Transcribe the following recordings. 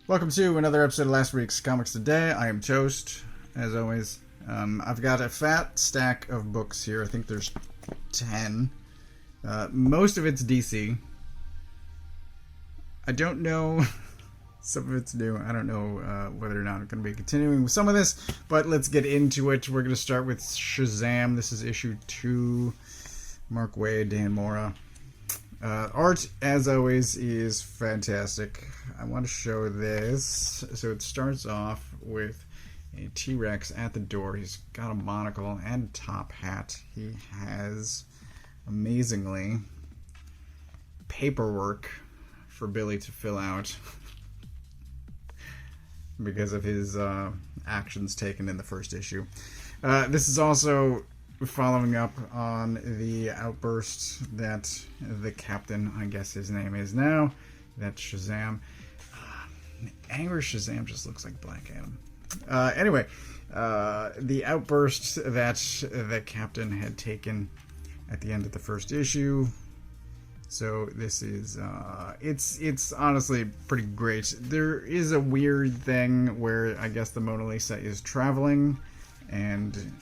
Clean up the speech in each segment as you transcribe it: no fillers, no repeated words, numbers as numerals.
Welcome to another episode of last week's Comics Today. I am Toast, as always. I've got a fat stack of books here. I think there's 10. Most of it's DC. I don't know. Some of it's new. I don't know whether or not I'm going to be continuing with some of this, but let's get into it. We're going to start with Shazam. This is issue 2. Mark Waid, Dan Mora. Art, as always, is fantastic. I want to show this. So it starts off with a T-Rex at the door. He's got a monocle and a top hat. He has, amazingly, paperwork for Billy to fill out because of his actions taken in the first issue. This is also following up on the outburst that the captain, I guess his name is now, that's Shazam. Angry Shazam just looks like Black Adam. Anyway, the outburst that the captain had taken at the end of the first issue. So this is, it's honestly pretty great. There is a weird thing where I guess the Mona Lisa is traveling and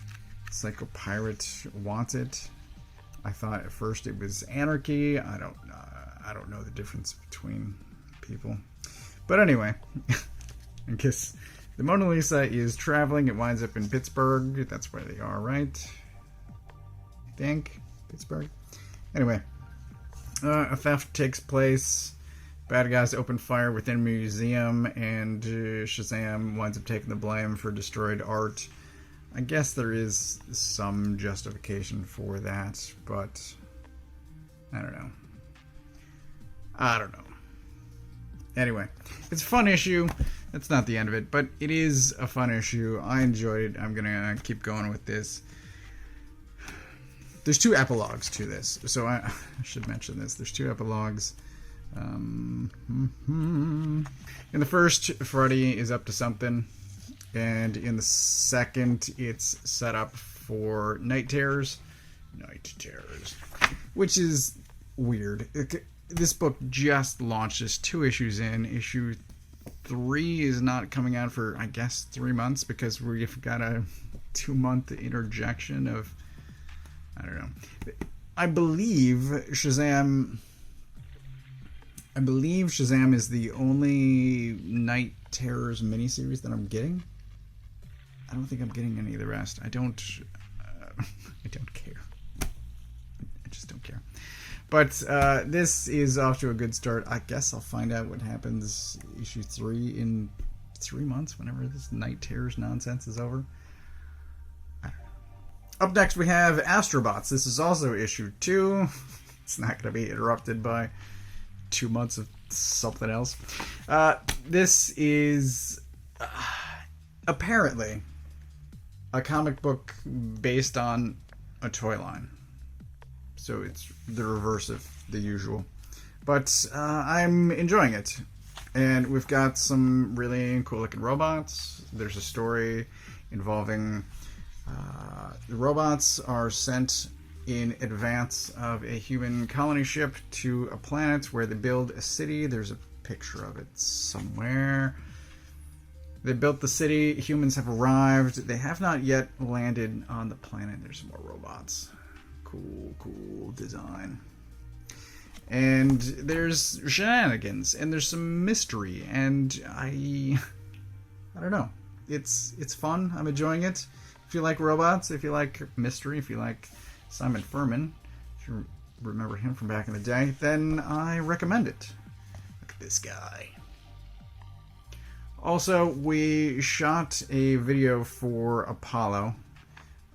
Psycho Pirate wants it. I thought at first it was anarchy. I don't know the difference between people. But anyway, I guess the Mona Lisa is traveling. It winds up in Pittsburgh. That's where they are, right? I think. Pittsburgh. Anyway, a theft takes place. Bad guys open fire within a museum, and Shazam winds up taking the blame for destroyed art. I guess there is some justification for that, but I don't know. Anyway, it's a fun issue. That's not the end of it, but it is a fun issue. I enjoyed it. I'm going to keep going with this. There's 2 epilogues to this, so I should mention this. There's 2 epilogues. In the first, Freddy is up to something. And in the second, it's set up for Night Terrors. Which is weird. This book just launched. Just 2 issues in. Issue 3 is not coming out for, I guess, 3 months because we've got a 2-month interjection of, I don't know. I believe Shazam is the only Night Terrors miniseries that I'm getting. I don't think I'm getting any of the rest. I don't care. I just don't care. But this is off to a good start. I guess I'll find out what happens issue 3 in 3 months, whenever this Night Terrors nonsense is over. I don't know. Up next we have Astrobots. This is also issue 2. It's not going to be interrupted by 2 months of something else. This is apparently a comic book based on a toy line. So it's the reverse of the usual. But I'm enjoying it. And we've got some really cool looking robots. There's a story involving the robots are sent in advance of a human colony ship to a planet where they build a city. There's a picture of it somewhere. They built the city. Humans have arrived. They have not yet landed on the planet. There's some more robots. Cool design. And there's shenanigans, and there's some mystery, and I don't know. It's fun. I'm enjoying it. If you like robots, if you like mystery, if you like Simon Furman, if you remember him from back in the day, then I recommend it. Look at this guy. Also, we shot a video for Apollo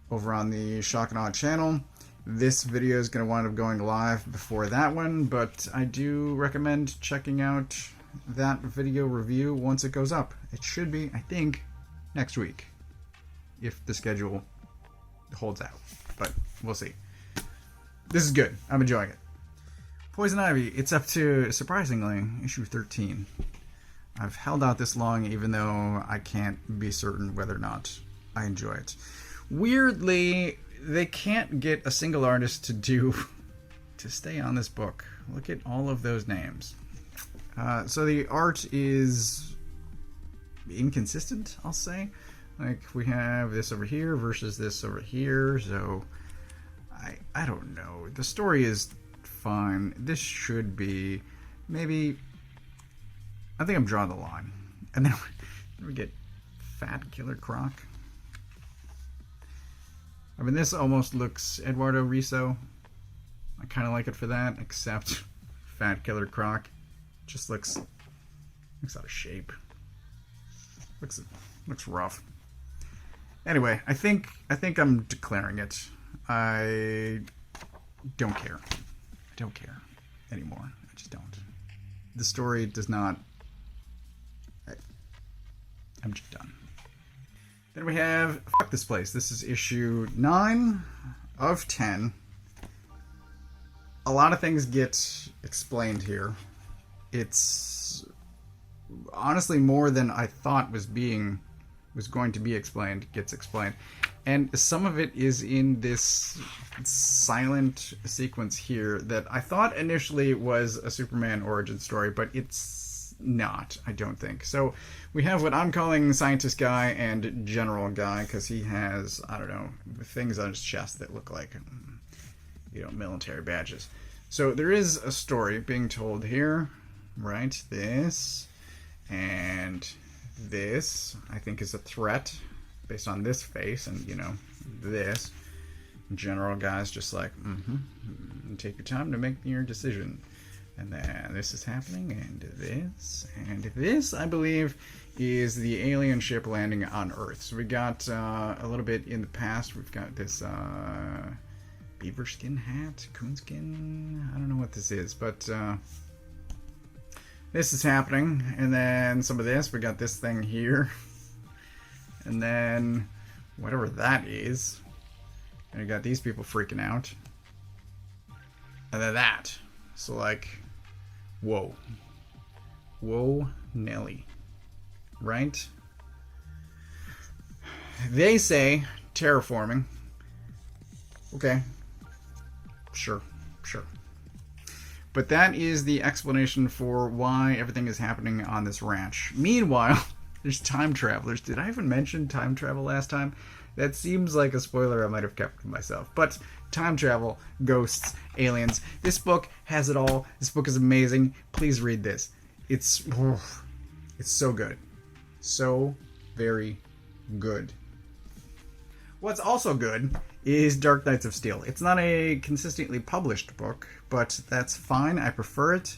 over on the Shock and Awe channel. This video is going to wind up going live before that one, but I do recommend checking out that video review once it goes up. It should be, I think, next week, if the schedule holds out, but we'll see. This is good. I'm enjoying it. Poison Ivy, it's up to, surprisingly, issue 13. I've held out this long even though I can't be certain whether or not I enjoy it. Weirdly, they can't get a single artist to stay on this book. Look at all of those names. So the art is inconsistent, I'll say. Like, we have this over here versus this over here, so I don't know. The story is fine. This should be maybe... I think I'm drawing the line. And then we get Fat Killer Croc. I mean, this almost looks Eduardo Riso. I kind of like it for that, except Fat Killer Croc just looks out of shape. Looks rough. Anyway, I think I'm declaring it. I don't care. I don't care anymore. I just don't. The story does not... I'm just done. Then we have Fuck This Place. This is issue 9 of 10. A lot of things get explained here. It's honestly more than I thought was going to be explained, gets explained. And some of it is in this silent sequence here that I thought initially was a Superman origin story, but it's not, I don't think. So we have what I'm calling Scientist Guy and General Guy, because he has, I don't know, things on his chest that look like, military badges. So there is a story being told here, right? This and this, I think, is a threat based on this face and, this. General Guy's just like, take your time to make your decision. And then this is happening, and this, I believe, is the alien ship landing on Earth. So we got a little bit in the past. We've got this beaver skin hat, coonskin. I don't know what this is, but this is happening. And then some of this, we got this thing here, and then whatever that is. And we got these people freaking out, and then that. So like, whoa, Nelly, right? They say terraforming. Okay. Sure. But that is the explanation for why everything is happening on this ranch. Meanwhile, there's time travelers. Did I even mention time travel last time? That seems like a spoiler I might have kept to myself. But time travel, ghosts, aliens. This book has it all. This book is amazing. Please read this. It's so good. So very good. What's also good is Dark Knights of Steel. It's not a consistently published book, but that's fine. I prefer it.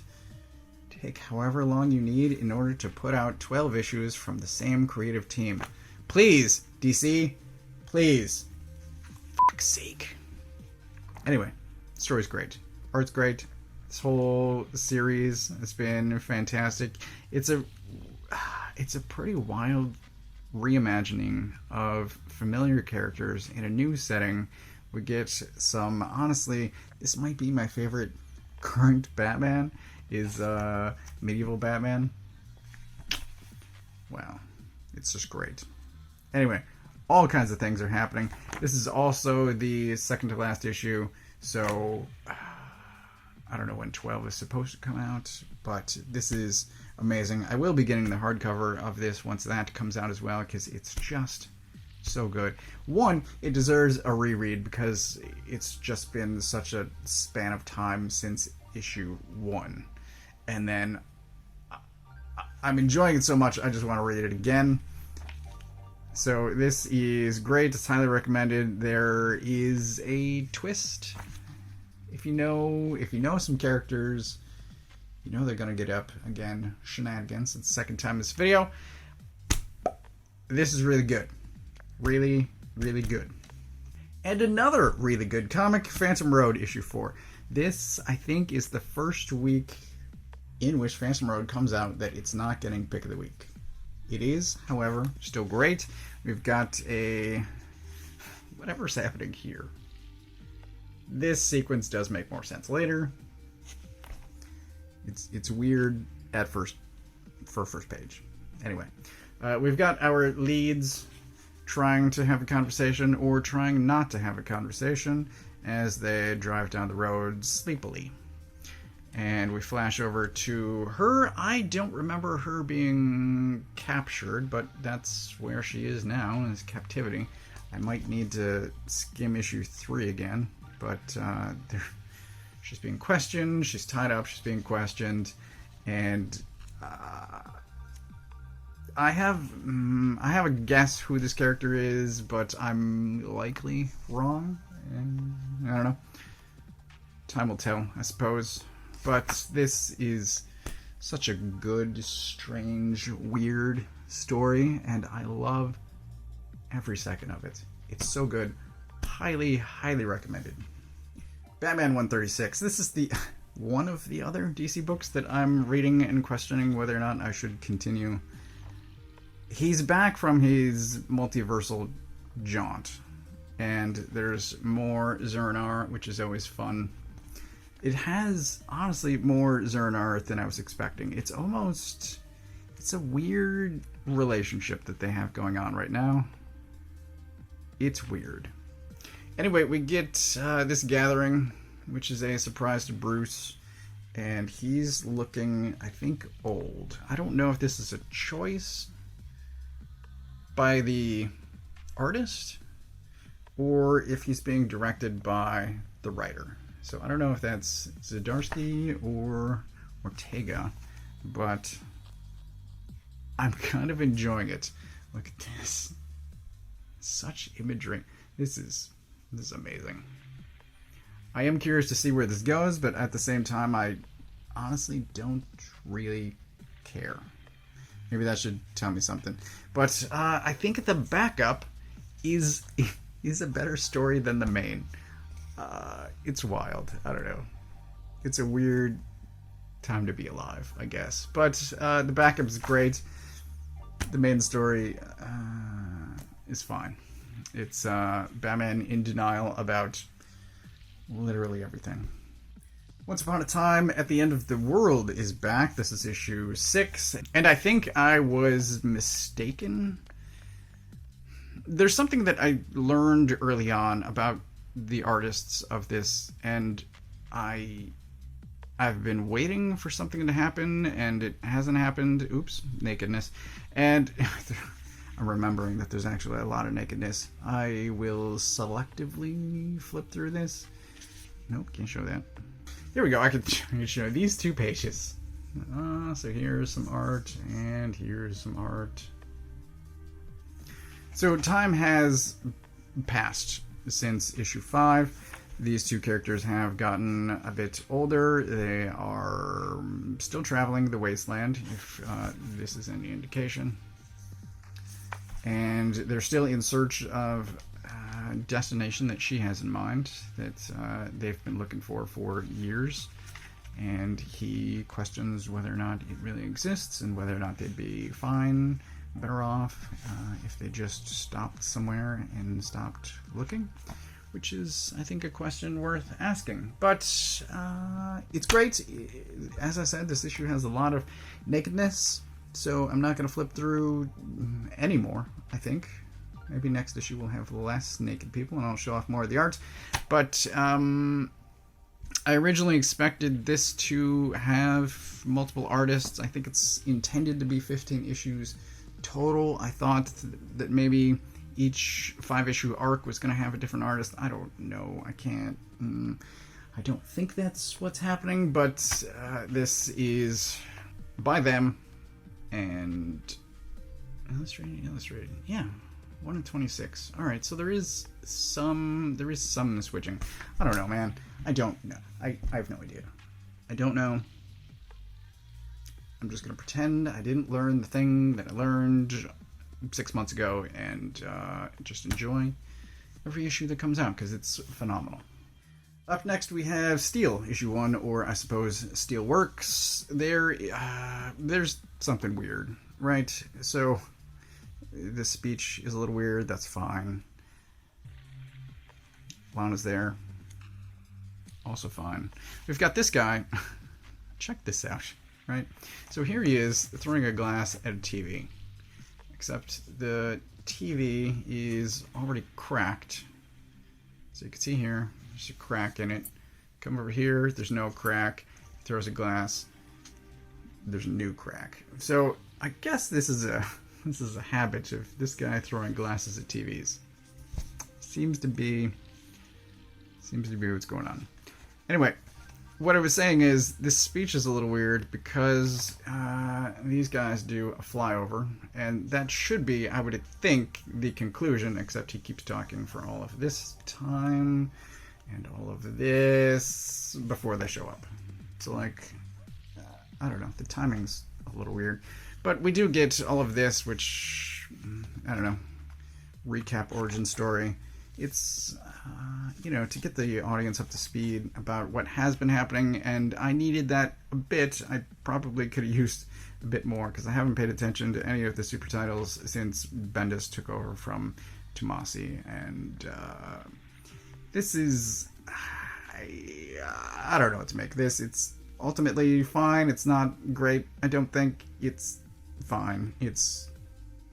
Take however long you need in order to put out 12 issues from the same creative team. Please, DC, please. For fuck's sake. Anyway, the story's great. Art's great. This whole series has been fantastic. It's a pretty wild reimagining of familiar characters in a new setting. We get some, honestly, this might be my favorite current Batman, is medieval Batman. Wow, it's just great. Anyway, all kinds of things are happening. This is also the second to last issue, so I don't know when 12 is supposed to come out, but this is amazing. I will be getting the hardcover of this once that comes out as well, because it's just so good. One, it deserves a reread because it's just been such a span of time since issue 1. And then I'm enjoying it so much, I just want to read it again. So this is great. It's highly recommended. There is a twist. If you know some characters, you know they're gonna get up again. Shenanigans. It's the second time in this video. This is really good. Really, really good. And another really good comic, Phantom Road issue 4. This, I think, is the first week in which Phantom Road comes out that it's not getting pick of the week. It is, however, still great. We've got a... whatever's happening here. This sequence does make more sense later. It's weird at first, for first page. Anyway, we've got our leads trying to have a conversation or trying not to have a conversation as they drive down the road sleepily. And we flash over to her. I don't remember her being captured, but that's where she is now, is captivity. I might need to skim issue 3 again, but she's being questioned, she's tied up, she's being questioned, and I have a guess who this character is, but I'm likely wrong, and I don't know. Time will tell, I suppose. But this is such a good, strange, weird story, and I love every second of it. It's so good. Highly, highly recommended. Batman 136. This is the one of the other DC books that I'm reading and questioning whether or not I should continue. He's back from his multiversal jaunt, and there's more Zur-En-Arrh, which is always fun. It has, honestly, more Zur-En-Arrh than I was expecting. It's a weird relationship that they have going on right now. It's weird. Anyway, we get this gathering, which is a surprise to Bruce, and he's looking, I think, old. I don't know if this is a choice by the artist or if he's being directed by the writer. So I don't know if that's Zdarsky or Ortega, but I'm kind of enjoying it. Look at this. Such imagery. This is amazing. I am curious to see where this goes, but at the same time, I honestly don't really care. Maybe that should tell me something. But I think the backup is a better story than the main. It's wild. I don't know. It's a weird time to be alive, I guess. But the backup is great. The main story is fine. It's Batman in denial about literally everything. Once Upon a Time at the End of the World is back. This is issue 6. And I think I was mistaken. There's something that I learned early on about the artists of this, and I've been waiting for something to happen, and it hasn't happened. Oops, nakedness. And I'm remembering that there's actually a lot of nakedness. I will selectively flip through this. Nope, can't show that. Here we go. I can show these 2 pages. So here's some art, and here's some art. So time has passed since issue 5. These 2 characters have gotten a bit older. They are still traveling the wasteland, if this is any indication. And they're still in search of a destination that she has in mind, that they've been looking for years. And he questions whether or not it really exists, and whether or not they'd be fine, better off, if they just stopped somewhere and stopped looking. Which is, I think, a question worth asking. But it's great. As I said, this issue has a lot of nakedness, so I'm not going to flip through anymore, I think. Maybe next issue we'll have less naked people, and I'll show off more of the art. But I originally expected this to have multiple artists. I think it's intended to be 15 issues total. I thought that maybe each 5-issue arc was going to have a different artist. I don't know. I can't. I don't think that's what's happening, but this is by them and illustrated. Yeah, 1 in 26. All right, so there is some switching. I don't know, man. I don't know. I have no idea. I don't know. I'm just going to pretend I didn't learn the thing that I learned 6 months ago, and just enjoy every issue that comes out, because it's phenomenal. Up next we have Steel, issue 1, or I suppose Steelworks. There's something weird, right? So this speech is a little weird. That's fine. Lana's there. Also fine. We've got this guy. Check this out, right? So here he is throwing a glass at a TV. Except the TV is already cracked. So you can see here, there's a crack in it. Come over here, there's no crack. throws a glass, there's a new crack. So I guess this is a habit of this guy throwing glasses at TVs. Seems to be what's going on. Anyway, what I was saying is this speech is a little weird because these guys do a flyover, and that should be, I would think, the conclusion, except he keeps talking for all of this time and all of this before they show up. It's like, I don't know, the timing's a little weird. But we do get all of this, which, I don't know, recap origin story. It's, to get the audience up to speed about what has been happening, and I needed that a bit. I probably could have used a bit more, because I haven't paid attention to any of the super titles since Bendis took over from Tomasi, and this is... I don't know what to make this. It's ultimately fine. It's not great. I don't think it's fine. It's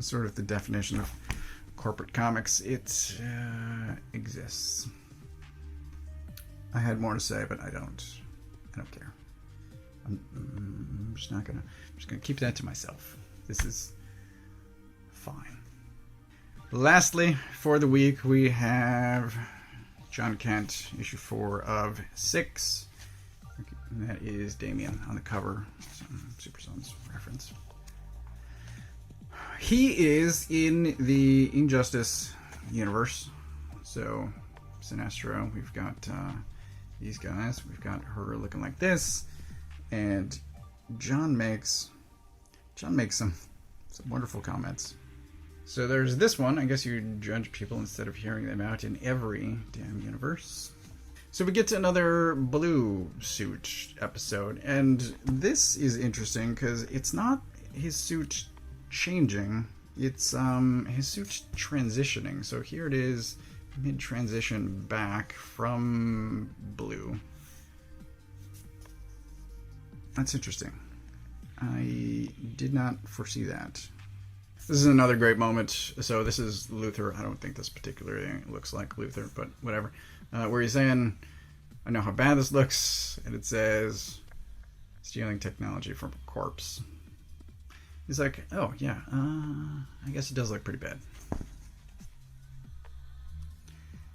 sort of the definition of corporate comics. It exists. I had more to say, but I don't care. I'm just gonna keep that to myself. This is fine. Lastly, for the week, we have John Kent, issue 4 of 6. And that is Damien on the cover. Some Super Sons reference. He is in the Injustice universe. So, Sinestro, we've got these guys. We've got her looking like this. And John makes some wonderful comments. So there's this one. I guess you judge people instead of hearing them out in every damn universe. So we get to another blue suit episode, and this is interesting because it's not his suit changing, it's his suit transitioning. So here it is, mid-transition back from blue. That's interesting. I did not foresee that. This is another great moment. So this is Luthor. I don't think this particularly looks like Luthor, but whatever. Where he's saying, I know how bad this looks, and it says, stealing technology from a corpse. He's like, oh yeah, I guess it does look pretty bad.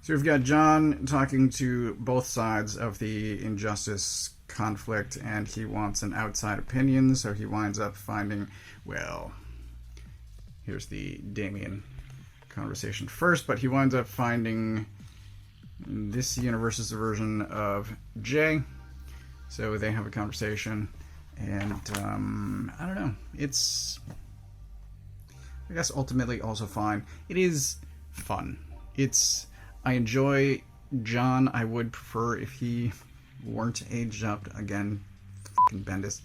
So we've got John talking to both sides of the Injustice conflict, and he wants an outside opinion, so he winds up finding, well, here's the Damien conversation first, but he winds up finding this universe's version of Jay. So they have a conversation, and I don't know. It's, I guess, ultimately also fine. It is fun. I enjoy John. I would prefer if he weren't aged up. Again, fucking Bendis.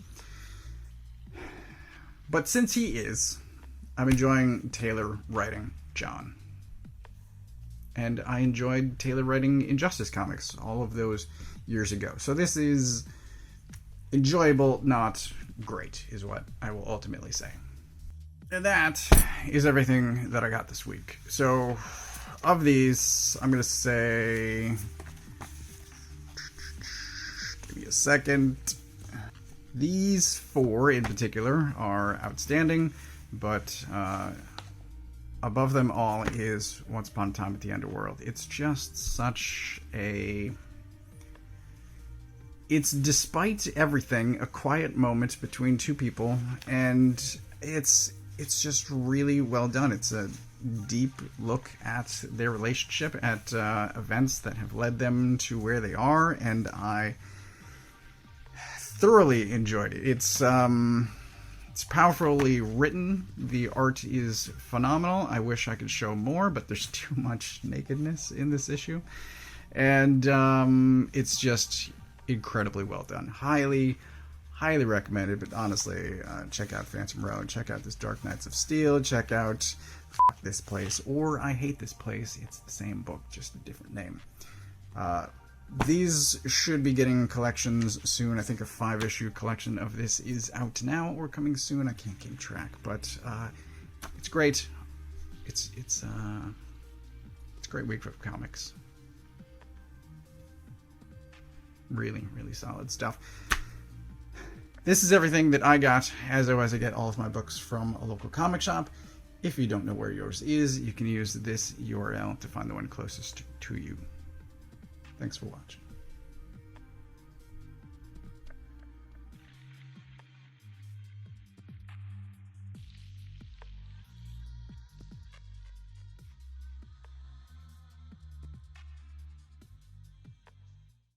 But since he is, I'm enjoying Taylor writing John. And I enjoyed Taylor writing Injustice comics all of those years ago. So this is enjoyable, not great, is what I will ultimately say. And that is everything that I got this week. So, of these, I'm going to say... Give me a second. These 4 in particular are outstanding, but... above them all is Once Upon a Time at the Underworld. It's just such a... It's, despite everything, a quiet moment between two people, and it's just really well done. It's a deep look at their relationship, at events that have led them to where they are, and I thoroughly enjoyed it. It's powerfully written. The art is phenomenal. I wish I could show more, but there's too much nakedness in this issue. And it's just incredibly well done. Highly recommended. But honestly, check out Phantom Road. Check out this Dark Knights of Steel. Check out Fuck This Place or I Hate This Place. It's the same book, just a different name. These should be getting collections soon. I think a 5-issue collection of this is out now or coming soon. I can't keep track, but it's great. It's a great week for comics. Really solid stuff. this is everything that I got. As always, I get all of my books from a local comic shop. If you don't know where yours is, you can use this URL to find the one closest to you. Thanks for watching.